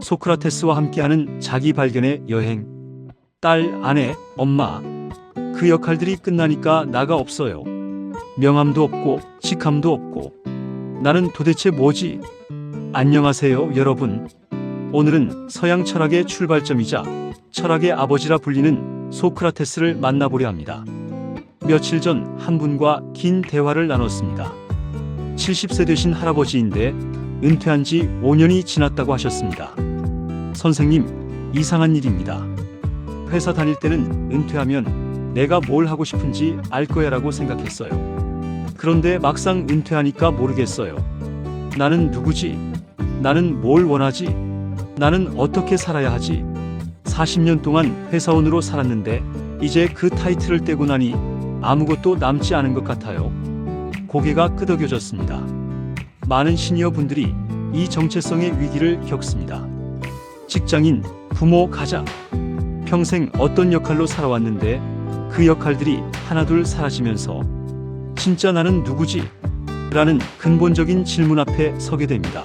소크라테스와 함께하는 자기 발견의 여행. 딸, 아내, 엄마. 그 역할들이 끝나니까 나가 없어요. 명함도 없고 직함도 없고. 나는 도대체 뭐지? 안녕하세요, 여러분. 오늘은 서양 철학의 출발점이자 철학의 아버지라 불리는 소크라테스를 만나보려 합니다. 며칠 전 한 분과 긴 대화를 나눴습니다. 70세 되신 할아버지인데 은퇴한 지 5년이 지났다고 하셨습니다. 선생님, 이상한 일입니다. 회사 다닐 때는 은퇴하면 내가 뭘 하고 싶은지 알 거야라고 생각했어요. 그런데 막상 은퇴하니까 모르겠어요. 나는 누구지? 나는 뭘 원하지? 나는 어떻게 살아야 하지? 40년 동안 회사원으로 살았는데 이제 그 타이틀을 떼고 나니 아무것도 남지 않은 것 같아요. 고개가 끄덕여졌습니다. 많은 시니어 분들이 이 정체성의 위기를 겪습니다. 직장인, 부모, 가장. 평생 어떤 역할로 살아왔는데 그 역할들이 하나둘 사라지면서 진짜 나는 누구지? 라는 근본적인 질문 앞에 서게 됩니다.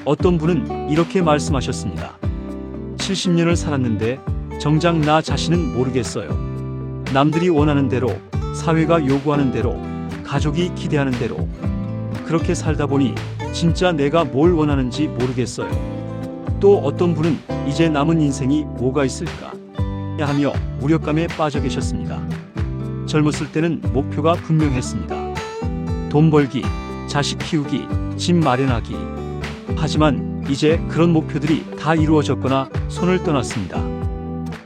어떤 분은 이렇게 말씀하셨습니다. 70년을 살았는데 정작 나 자신은 모르겠어요. 남들이 원하는 대로, 사회가 요구하는 대로, 가족이 기대하는 대로 그렇게 살다 보니 진짜 내가 뭘 원하는지 모르겠어요. 또 어떤 분은 이제 남은 인생이 뭐가 있을까 하며 무력감에 빠져 계셨습니다. 젊었을 때는 목표가 분명했습니다. 돈 벌기, 자식 키우기, 집 마련하기. 하지만 이제 그런 목표들이 다 이루어졌거나 손을 떠났습니다.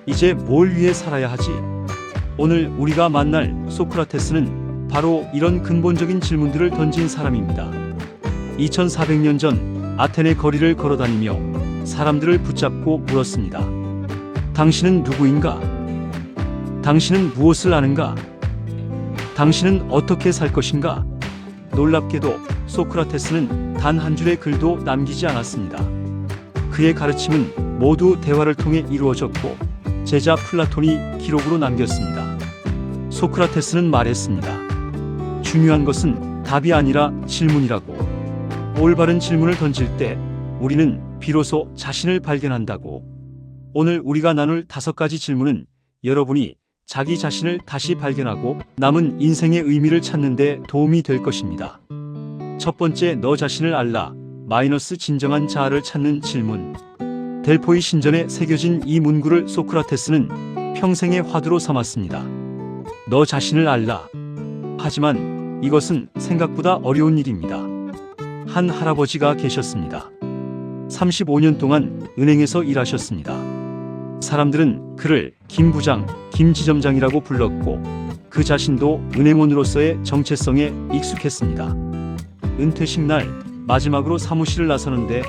이제 뭘 위해 살아야 하지? 오늘 우리가 만날 소크라테스는 바로 이런 근본적인 질문들을 던진 사람입니다. 2400년 전 아테네 거리를 걸어다니며 사람들을 붙잡고 물었습니다. 당신은 누구인가? 당신은 무엇을 아는가? 당신은 어떻게 살 것인가? 놀랍게도 소크라테스는 단 한 줄의 글도 남기지 않았습니다. 그의 가르침은 모두 대화를 통해 이루어졌고 제자 플라톤이 기록으로 남겼습니다. 소크라테스는 말했습니다. 중요한 것은 답이 아니라 질문이라고. 올바른 질문을 던질 때 우리는 비로소 자신을 발견한다고. 오늘 우리가 나눌 5가지 질문은 여러분이 자기 자신을 다시 발견하고 남은 인생의 의미를 찾는 데 도움이 될 것입니다. 첫 번째, 너 자신을 알라. 진정한 자아를 찾는 질문. 델포이 신전에 새겨진 이 문구를 소크라테스는 평생의 화두로 삼았습니다. 너 자신을 알라. 하지만 이것은 생각보다 어려운 일입니다. 한 할아버지가 계셨습니다. 35년 동안 은행에서 일하셨습니다. 사람들은 그를 김 부장, 김 지점장이라고 불렀고 그 자신도 은행원으로서의 정체성에 익숙했습니다. 은퇴식 날 마지막으로 사무실을 나서는데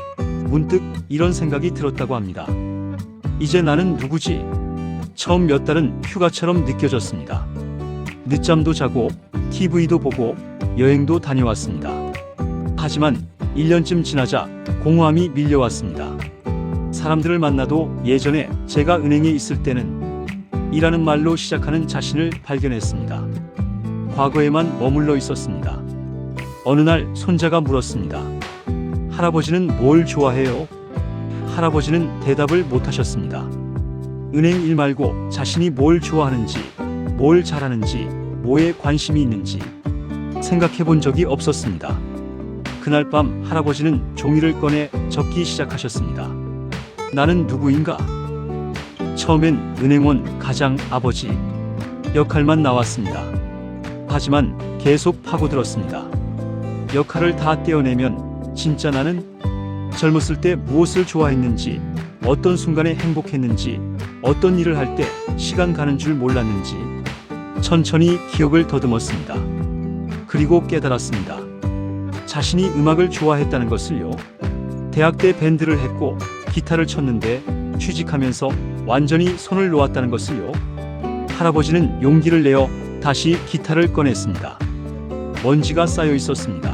문득 이런 생각이 들었다고 합니다. 이제 나는 누구지? 처음 몇 달은 휴가처럼 느껴졌습니다. 늦잠도 자고 TV도 보고 여행도 다녀왔습니다. 하지만 1년쯤 지나자 공허함이 밀려왔습니다. 사람들을 만나도 예전에 제가 은행에 있을 때는 이라는 말로 시작하는 자신을 발견했습니다. 과거에만 머물러 있었습니다. 어느 날 손자가 물었습니다. 할아버지는 뭘 좋아해요? 할아버지는 대답을 못하셨습니다. 은행 일 말고 자신이 뭘 좋아하는지, 뭘 잘하는지, 뭐에 관심이 있는지 생각해 본 적이 없었습니다. 그날 밤 할아버지는 종이를 꺼내 적기 시작하셨습니다. 나는 누구인가? 처음엔 은행원, 가장, 아버지 역할만 나왔습니다. 하지만 계속 파고들었습니다. 역할을 다 떼어내면 진짜 나는? 젊었을 때 무엇을 좋아했는지, 어떤 순간에 행복했는지, 어떤 일을 할 때 시간 가는 줄 몰랐는지 천천히 기억을 더듬었습니다. 그리고 깨달았습니다. 자신이 음악을 좋아했다는 것을요. 대학 때 밴드를 했고 기타를 쳤는데 취직하면서 완전히 손을 놓았다는 것을요. 할아버지는 용기를 내어 다시 기타를 꺼냈습니다. 먼지가 쌓여 있었습니다.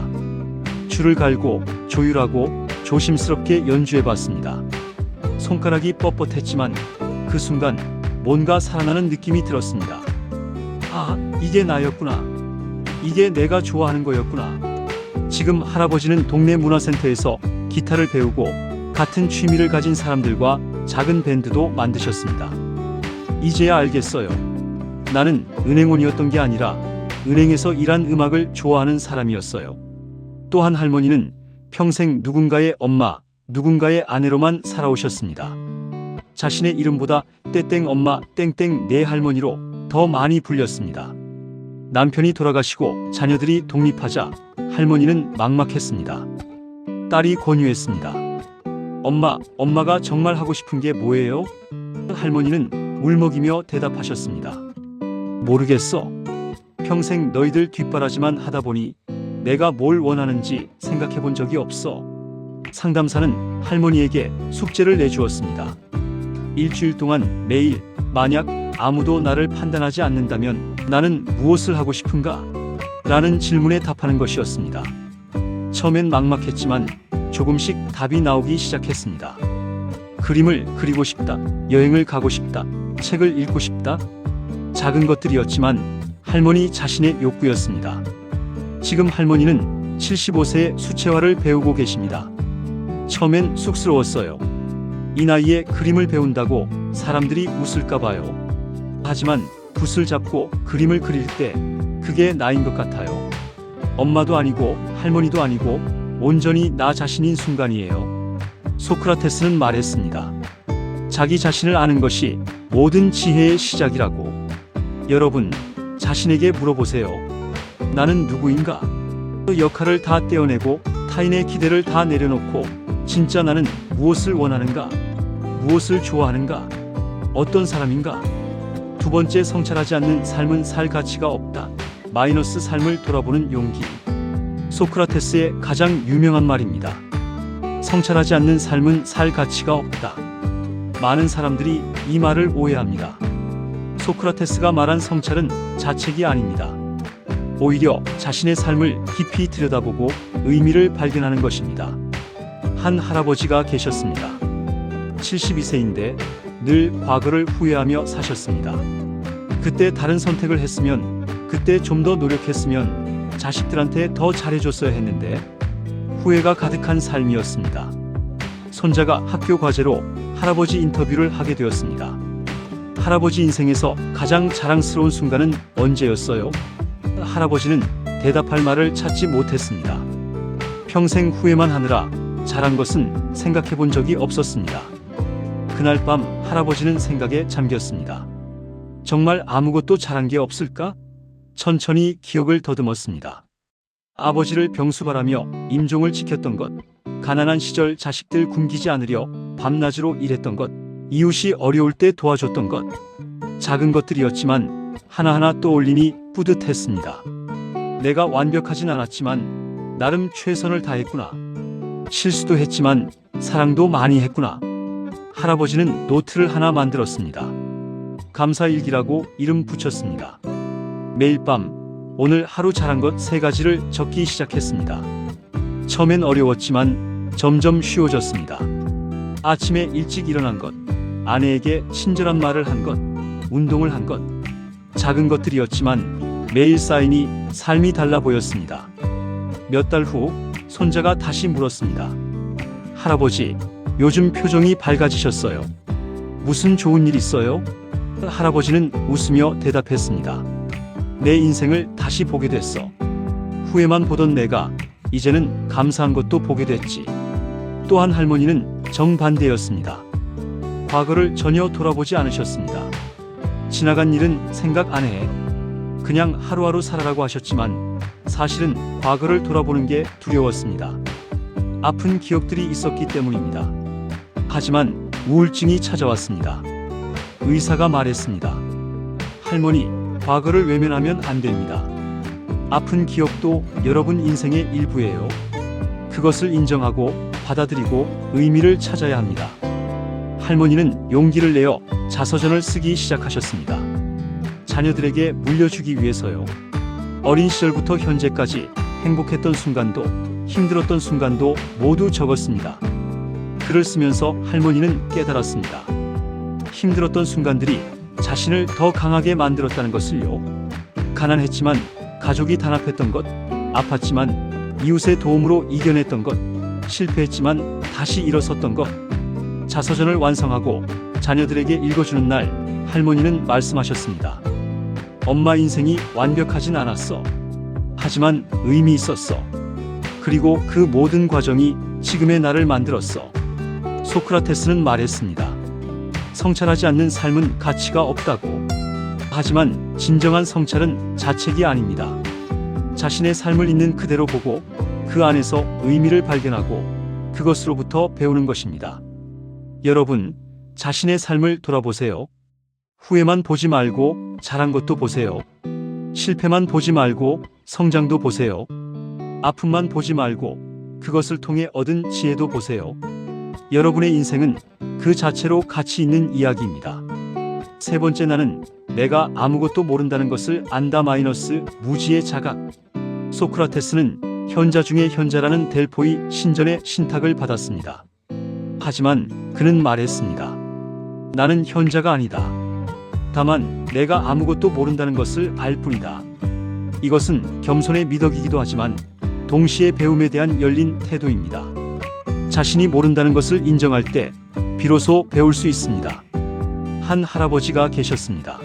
줄을 갈고 조율하고 조심스럽게 연주해봤습니다. 손가락이 뻣뻣했지만 그 순간 뭔가 살아나는 느낌이 들었습니다. 아, 이게 나였구나. 이게 내가 좋아하는 거였구나. 지금 할아버지는 동네 문화센터에서 기타를 배우고 같은 취미를 가진 사람들과 작은 밴드도 만드셨습니다. 이제야 알겠어요. 나는 은행원이었던 게 아니라 은행에서 일한 음악을 좋아하는 사람이었어요. 또한 할머니는 평생 누군가의 엄마, 누군가의 아내로만 살아오셨습니다. 자신의 이름보다 땡땡 엄마, 땡땡 내 할머니로 더 많이 불렸습니다. 남편이 돌아가시고 자녀들이 독립하자 할머니는 막막했습니다. 딸이 권유했습니다. 엄마가 정말 하고 싶은 게 뭐예요? 할머니는 울먹이며 대답하셨습니다. 모르겠어. 평생 너희들 뒷바라지만 하다 보니 내가 뭘 원하는지 생각해 본 적이 없어. 상담사는 할머니에게 숙제를 내주었습니다. 일주일 동안 매일 만약 아무도 나를 판단하지 않는다면 나는 무엇을 하고 싶은가? 라는 질문에 답하는 것이었습니다. 처음엔 막막했지만 조금씩 답이 나오기 시작했습니다. 그림을 그리고 싶다. 여행을 가고 싶다. 책을 읽고 싶다. 작은 것들이었지만 할머니 자신의 욕구였습니다. 지금 할머니는 75세에 수채화를 배우고 계십니다. 처음엔 쑥스러웠어요. 이 나이에 그림을 배운다고 사람들이 웃을까 봐요. 하지만 붓을 잡고 그림을 그릴 때 그게 나인 것 같아요. 엄마도 아니고 할머니도 아니고 온전히 나 자신인 순간이에요. 소크라테스는 말했습니다. 자기 자신을 아는 것이 모든 지혜의 시작이라고. 여러분, 자신에게 물어보세요. 나는 누구인가? 역할을 다 떼어내고 타인의 기대를 다 내려놓고 진짜 나는 무엇을 원하는가? 무엇을 좋아하는가? 어떤 사람인가? 두 번째, 성찰하지 않는 삶은 살 가치가 없다. 마이너스 삶을 돌아보는 용기. 소크라테스의 가장 유명한 말입니다. 성찰하지 않는 삶은 살 가치가 없다. 많은 사람들이 이 말을 오해합니다. 소크라테스가 말한 성찰은 자책이 아닙니다. 오히려 자신의 삶을 깊이 들여다보고 의미를 발견하는 것입니다. 한 할아버지가 계셨습니다. 72세인데 늘 과거를 후회하며 사셨습니다. 그때 다른 선택을 했으면, 그때 좀 더 노력했으면 자식들한테 더 잘해줬어야 했는데 후회가 가득한 삶이었습니다. 손자가 학교 과제로 할아버지 인터뷰를 하게 되었습니다. 할아버지 인생에서 가장 자랑스러운 순간은 언제였어요? 할아버지는 대답할 말을 찾지 못했습니다. 평생 후회만 하느라 잘한 것은 생각해 본 적이 없었습니다. 그날 밤 할아버지는 생각에 잠겼습니다. 정말 아무것도 잘한 게 없을까? 천천히 기억을 더듬었습니다. 아버지를 병수바라며 임종을 지켰던 것, 가난한 시절 자식들 굶기지 않으려 밤낮으로 일했던 것, 이웃이 어려울 때 도와줬던 것, 작은 것들이었지만 하나하나 떠올리니 뿌듯했습니다. 내가 완벽하진 않았지만 나름 최선을 다했구나. 실수도 했지만 사랑도 많이 했구나. 할아버지는 노트를 하나 만들었습니다. 감사일기라고 이름 붙였습니다. 매일 밤 오늘 하루 잘한 것 3가지를 적기 시작했습니다. 처음엔 어려웠지만 점점 쉬워졌습니다. 아침에 일찍 일어난 것, 아내에게 친절한 말을 한 것, 운동을 한 것, 작은 것들이었지만 매일 쌓이니 삶이 달라 보였습니다. 몇 달 후 손자가 다시 물었습니다. 할아버지, 요즘 표정이 밝아지셨어요. 무슨 좋은 일 있어요? 할아버지는 웃으며 대답했습니다. 내 인생을 다시 보게 됐어. 후회만 보던 내가 이제는 감사한 것도 보게 됐지. 또한 할머니는 정반대였습니다. 과거를 전혀 돌아보지 않으셨습니다. 지나간 일은 생각 안 해. 그냥 하루하루 살아라고 하셨지만 사실은 과거를 돌아보는 게 두려웠습니다. 아픈 기억들이 있었기 때문입니다. 하지만 우울증이 찾아왔습니다. 의사가 말했습니다. 할머니, 과거를 외면하면 안 됩니다. 아픈 기억도 여러분 인생의 일부예요. 그것을 인정하고 받아들이고 의미를 찾아야 합니다. 할머니는 용기를 내어 자서전을 쓰기 시작하셨습니다. 자녀들에게 물려주기 위해서요. 어린 시절부터 현재까지 행복했던 순간도 힘들었던 순간도 모두 적었습니다. 글을 쓰면서 할머니는 깨달았습니다. 힘들었던 순간들이 자신을 더 강하게 만들었다는 것을요. 가난했지만 가족이 단합했던 것, 아팠지만 이웃의 도움으로 이겨냈던 것, 실패했지만 다시 일어섰던 것. 자서전을 완성하고 자녀들에게 읽어주는 날, 할머니는 말씀하셨습니다. 엄마 인생이 완벽하진 않았어. 하지만 의미 있었어. 그리고 그 모든 과정이 지금의 나를 만들었어. 소크라테스는 말했습니다. 성찰하지 않는 삶은 가치가 없다고. 하지만 진정한 성찰은 자책이 아닙니다. 자신의 삶을 있는 그대로 보고 그 안에서 의미를 발견하고 그것으로부터 배우는 것입니다. 여러분, 자신의 삶을 돌아보세요. 후회만 보지 말고 잘한 것도 보세요. 실패만 보지 말고 성장도 보세요. 아픔만 보지 말고 그것을 통해 얻은 지혜도 보세요. 여러분의 인생은 그 자체로 가치 있는 이야기입니다. 세 번째, 나는 내가 아무것도 모른다는 것을 안다 - 무지의 자각. 소크라테스는 현자 중의 현자라는 델포이 신전의 신탁을 받았습니다. 하지만 그는 말했습니다. 나는 현자가 아니다. 다만 내가 아무것도 모른다는 것을 알 뿐이다. 이것은 겸손의 미덕이기도 하지만 동시에 배움에 대한 열린 태도입니다. 자신이 모른다는 것을 인정할 때 비로소 배울 수 있습니다. 한 할아버지가 계셨습니다.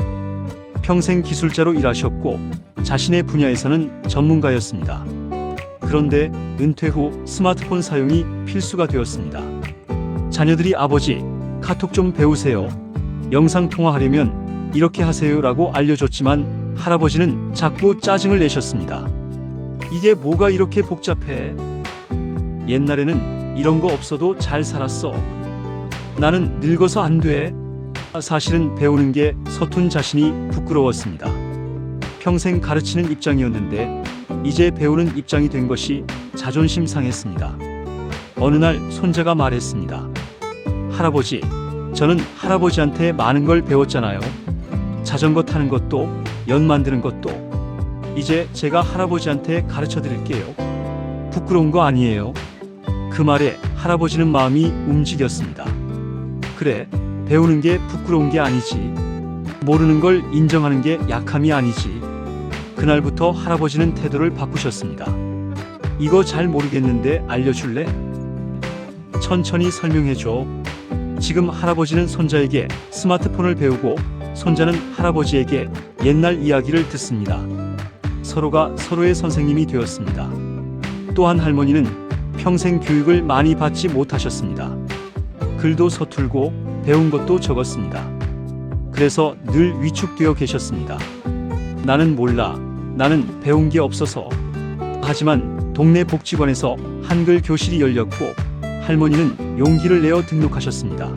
평생 기술자로 일하셨고 자신의 분야에서는 전문가였습니다. 그런데 은퇴 후 스마트폰 사용이 필수가 되었습니다. 자녀들이 아버지, 카톡 좀 배우세요. 영상 통화하려면 이렇게 하세요 라고 알려줬지만 할아버지는 자꾸 짜증을 내셨습니다. 이게 뭐가 이렇게 복잡해? 옛날에는 이런 거 없어도 잘 살았어. 나는 늙어서 안 돼. 사실은 배우는 게 서툰 자신이 부끄러웠습니다. 평생 가르치는 입장이었는데 이제 배우는 입장이 된 것이 자존심 상했습니다. 어느 날 손자가 말했습니다. 할아버지, 저는 할아버지한테 많은 걸 배웠잖아요. 자전거 타는 것도, 연 만드는 것도. 이제 제가 할아버지한테 가르쳐 드릴게요. 부끄러운 거 아니에요? 그 말에 할아버지는 마음이 움직였습니다. 그래, 배우는 게 부끄러운 게 아니지. 모르는 걸 인정하는 게 약함이 아니지. 그날부터 할아버지는 태도를 바꾸셨습니다. 이거 잘 모르겠는데 알려줄래? 천천히 설명해줘. 지금 할아버지는 손자에게 스마트폰을 배우고 손자는 할아버지에게 옛날 이야기를 듣습니다. 서로가 서로의 선생님이 되었습니다. 또한 할머니는 평생 교육을 많이 받지 못하셨습니다. 글도 서툴고 배운 것도 적었습니다. 그래서 늘 위축되어 계셨습니다. 나는 몰라. 나는 배운 게 없어서. 하지만 동네 복지관에서 한글 교실이 열렸고 할머니는 용기를 내어 등록하셨습니다.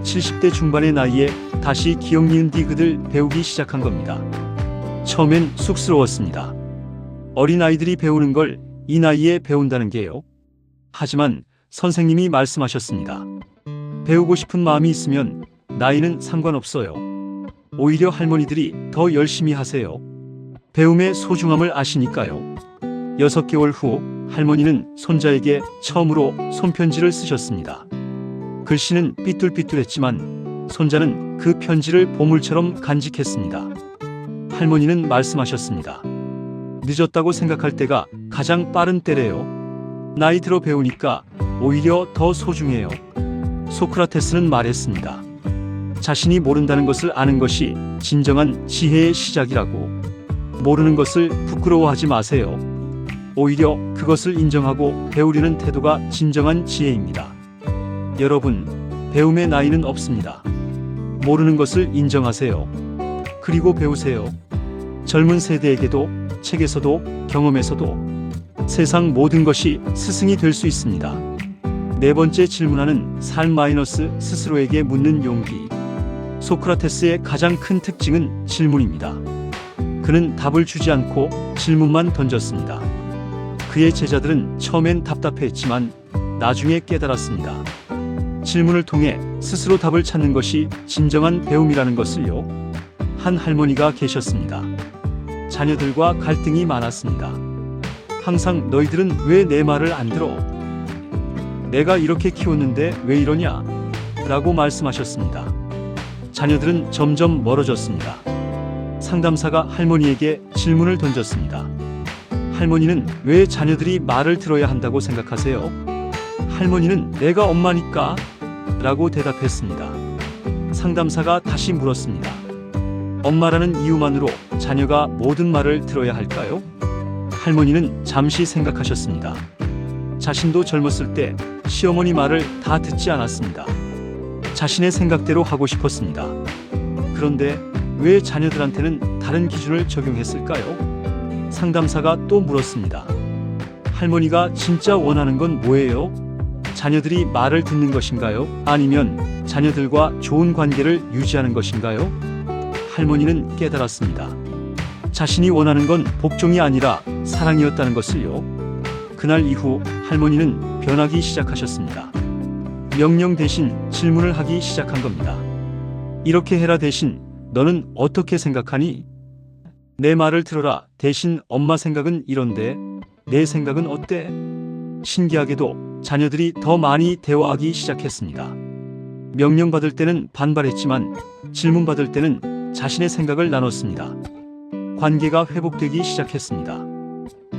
70대 중반의 나이에 다시 기억 니은 디귿을 배우기 시작한 겁니다. 처음엔 쑥스러웠습니다. 어린아이들이 배우는 걸 이 나이에 배운다는 게요. 하지만 선생님이 말씀하셨습니다. 배우고 싶은 마음이 있으면 나이는 상관없어요. 오히려 할머니들이 더 열심히 하세요. 배움의 소중함을 아시니까요. 6개월 후 할머니는 손자에게 처음으로 손편지를 쓰셨습니다. 글씨는 삐뚤삐뚤했지만 손자는 그 편지를 보물처럼 간직했습니다. 할머니는 말씀하셨습니다. 늦었다고 생각할 때가 가장 빠른 때래요. 나이 들어 배우니까 오히려 더 소중해요. 소크라테스는 말했습니다. 자신이 모른다는 것을 아는 것이 진정한 지혜의 시작이라고. 모르는 것을 부끄러워하지 마세요. 오히려 그것을 인정하고 배우려는 태도가 진정한 지혜입니다. 여러분, 배움의 나이는 없습니다. 모르는 것을 인정하세요. 그리고 배우세요. 젊은 세대에게도 책에서도 경험에서도 세상 모든 것이 스승이 될 수 있습니다. 네 번째 질문하는 삶 - 스스로에게 묻는 용기. 소크라테스의 가장 큰 특징은 질문입니다. 그는 답을 주지 않고 질문만 던졌습니다. 그의 제자들은 처음엔 답답해했지만 나중에 깨달았습니다. 질문을 통해 스스로 답을 찾는 것이 진정한 배움이라는 것을요. 한 할머니가 계셨습니다. 자녀들과 갈등이 많았습니다. 항상 너희들은 왜 내 말을 안 들어? 내가 이렇게 키웠는데 왜 이러냐? 라고 말씀하셨습니다. 자녀들은 점점 멀어졌습니다. 상담사가 할머니에게 질문을 던졌습니다. 할머니는 왜 자녀들이 말을 들어야 한다고 생각하세요? 할머니는 내가 엄마니까 라고 대답했습니다. 상담사가 다시 물었습니다. 엄마라는 이유만으로 자녀가 모든 말을 들어야 할까요? 할머니는 잠시 생각하셨습니다. 자신도 젊었을 때 시어머니 말을 다 듣지 않았습니다. 자신의 생각대로 하고 싶었습니다. 그런데 왜 자녀들한테는 다른 기준을 적용했을까요? 상담사가 또 물었습니다. 할머니가 진짜 원하는 건 뭐예요? 자녀들이 말을 듣는 것인가요? 아니면 자녀들과 좋은 관계를 유지하는 것인가요? 할머니는 깨달았습니다. 자신이 원하는 건 복종이 아니라 사랑이었다는 것을요. 그날 이후 할머니는 변하기 시작하셨습니다. 명령 대신 질문을 하기 시작한 겁니다. 이렇게 해라 대신 너는 어떻게 생각하니? 내 말을 들어라 대신 엄마 생각은 이런데 내 생각은 어때? 신기하게도 자녀들이 더 많이 대화하기 시작했습니다. 명령받을 때는 반발했지만 질문받을 때는 자신의 생각을 나눴습니다. 관계가 회복되기 시작했습니다.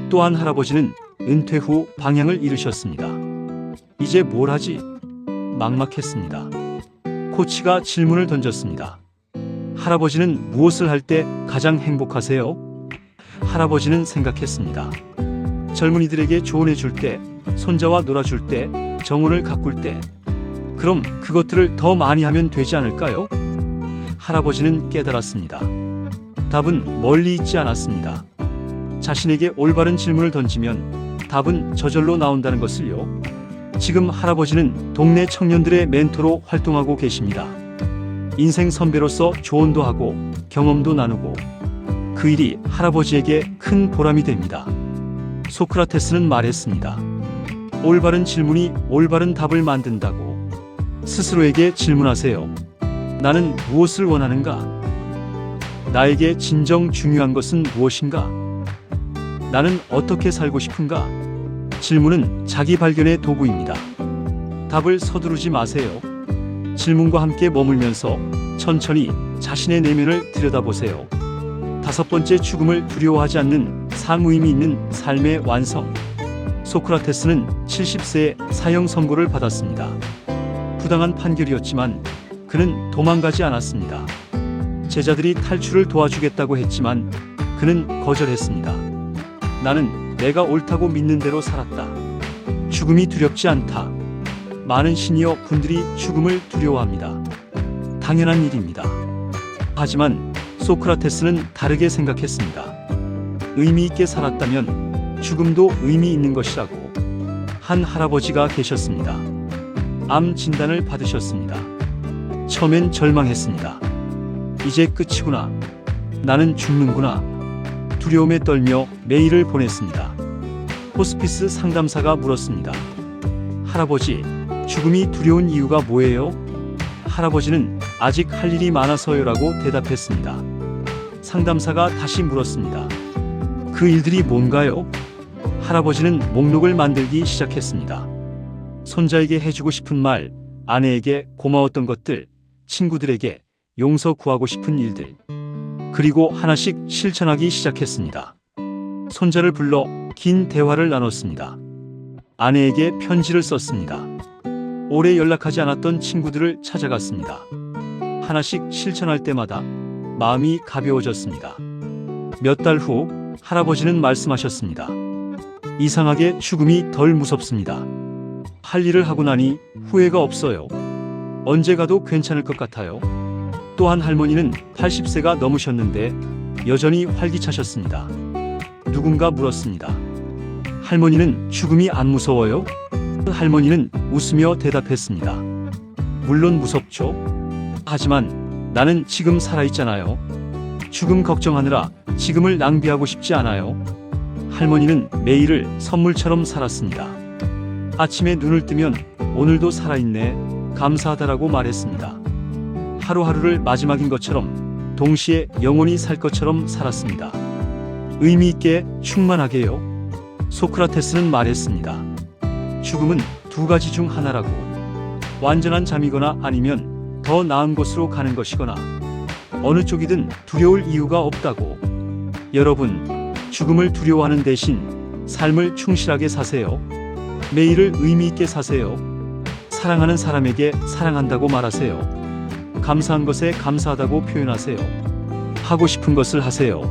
또한 할아버지는 은퇴 후 방향을 잃으셨습니다. 이제 뭘 하지? 막막했습니다. 코치가 질문을 던졌습니다. 할아버지는 무엇을 할 때 가장 행복하세요? 할아버지는 생각했습니다. 젊은이들에게 조언해 줄 때, 손자와 놀아줄 때, 정원을 가꿀 때. 그럼 그것들을 더 많이 하면 되지 않을까요? 할아버지는 깨달았습니다. 답은 멀리 있지 않았습니다. 자신에게 올바른 질문을 던지면 답은 저절로 나온다는 것을요. 지금 할아버지는 동네 청년들의 멘토로 활동하고 계십니다. 인생 선배로서 조언도 하고 경험도 나누고 그 일이 할아버지에게 큰 보람이 됩니다. 소크라테스는 말했습니다. 올바른 질문이 올바른 답을 만든다고. 스스로에게 질문하세요. 나는 무엇을 원하는가? 나에게 진정 중요한 것은 무엇인가? 나는 어떻게 살고 싶은가? 질문은 자기 발견의 도구입니다. 답을 서두르지 마세요. 질문과 함께 머물면서 천천히 자신의 내면을 들여다보세요. 5번째, 죽음을 두려워하지 않는 상의미 있는 삶의 완성. 소크라테스는 70세에 사형 선고를 받았습니다. 부당한 판결이었지만 그는 도망가지 않았습니다. 제자들이 탈출을 도와주겠다고 했지만 그는 거절했습니다. 나는 내가 옳다고 믿는 대로 살았다. 죽음이 두렵지 않다. 많은 시니어 분들이 죽음을 두려워합니다. 당연한 일입니다. 하지만 소크라테스는 다르게 생각했습니다. 의미 있게 살았다면 죽음도 의미 있는 것이라고. 한 할아버지가 계셨습니다. 암 진단을 받으셨습니다. 처음엔 절망했습니다. 이제 끝이구나. 나는 죽는구나. 두려움에 떨며 메일을 보냈습니다. 호스피스 상담사가 물었습니다. 할아버지, 죽음이 두려운 이유가 뭐예요? 할아버지는 아직 할 일이 많아서요라고 대답했습니다. 상담사가 다시 물었습니다. 그 일들이 뭔가요? 할아버지는 목록을 만들기 시작했습니다. 손자에게 해주고 싶은 말, 아내에게 고마웠던 것들, 친구들에게 용서 구하고 싶은 일들. 그리고 하나씩 실천하기 시작했습니다. 손자를 불러 긴 대화를 나눴습니다. 아내에게 편지를 썼습니다. 오래 연락하지 않았던 친구들을 찾아갔습니다. 하나씩 실천할 때마다 마음이 가벼워졌습니다. 몇 달 후 할아버지는 말씀하셨습니다. 이상하게 죽음이 덜 무섭습니다. 할 일을 하고 나니 후회가 없어요. 언제 가도 괜찮을 것 같아요. 또한 할머니는 80세가 넘으셨는데 여전히 활기차셨습니다. 누군가 물었습니다. 할머니는 죽음이 안 무서워요? 할머니는 웃으며 대답했습니다. 물론 무섭죠. 하지만 나는 지금 살아있잖아요. 죽음 걱정하느라 지금을 낭비하고 싶지 않아요. 할머니는 매일을 선물처럼 살았습니다. 아침에 눈을 뜨면 오늘도 살아있네, 감사하다라고 말했습니다. 하루하루를 마지막인 것처럼, 동시에 영원히 살 것처럼 살았습니다. 의미 있게 충만하게요. 소크라테스는 말했습니다. 죽음은 두 가지 중 하나라고. 완전한 잠이거나 아니면 더 나은 곳으로 가는 것이거나, 어느 쪽이든 두려울 이유가 없다고. 여러분, 죽음을 두려워하는 대신 삶을 충실하게 사세요. 매일을 의미 있게 사세요. 사랑하는 사람에게 사랑한다고 말하세요. 감사한 것에 감사하다고 표현하세요. 하고 싶은 것을 하세요.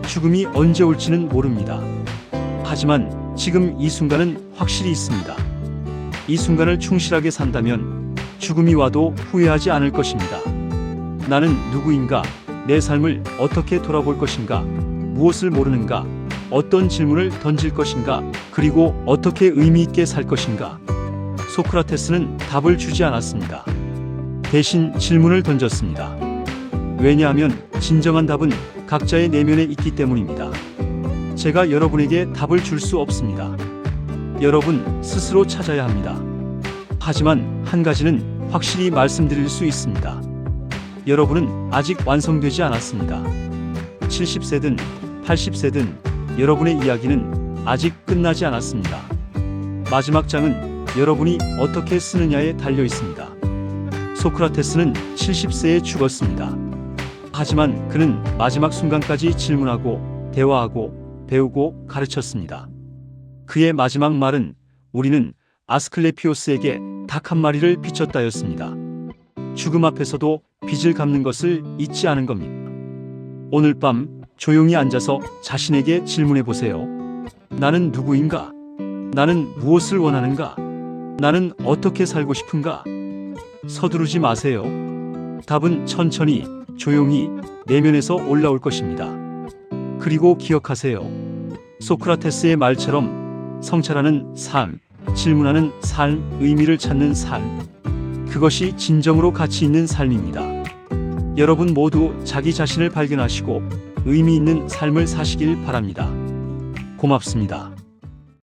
죽음이 언제 올지는 모릅니다. 하지만 지금 이 순간은 확실히 있습니다. 이 순간을 충실하게 산다면 죽음이 와도 후회하지 않을 것입니다. 나는 누구인가? 내 삶을 어떻게 돌아볼 것인가? 무엇을 모르는가? 어떤 질문을 던질 것인가? 그리고 어떻게 의미 있게 살 것인가? 소크라테스는 답을 주지 않았습니다. 대신 질문을 던졌습니다. 왜냐하면 진정한 답은 각자의 내면에 있기 때문입니다. 제가 여러분에게 답을 줄 수 없습니다. 여러분 스스로 찾아야 합니다. 하지만 한 가지는 확실히 말씀드릴 수 있습니다. 여러분은 아직 완성되지 않았습니다. 70세든 80세든 여러분의 이야기는 아직 끝나지 않았습니다. 마지막 장은 여러분이 어떻게 쓰느냐에 달려 있습니다. 소크라테스는 70세에 죽었습니다. 하지만 그는 마지막 순간까지 질문하고 대화하고 배우고 가르쳤습니다. 그의 마지막 말은 우리는 아스클레피오스에게 닭 한 마리를 비쳤다였습니다. 죽음 앞에서도 빚을 갚는 것을 잊지 않은 겁니다. 오늘 밤 조용히 앉아서 자신에게 질문해 보세요. 나는 누구인가? 나는 무엇을 원하는가? 나는 어떻게 살고 싶은가? 서두르지 마세요. 답은 천천히 조용히 내면에서 올라올 것입니다. 그리고 기억하세요. 소크라테스의 말처럼 성찰하는 삶, 질문하는 삶, 의미를 찾는 삶. 그것이 진정으로 가치 있는 삶입니다. 여러분 모두 자기 자신을 발견하시고 의미 있는 삶을 사시길 바랍니다. 고맙습니다.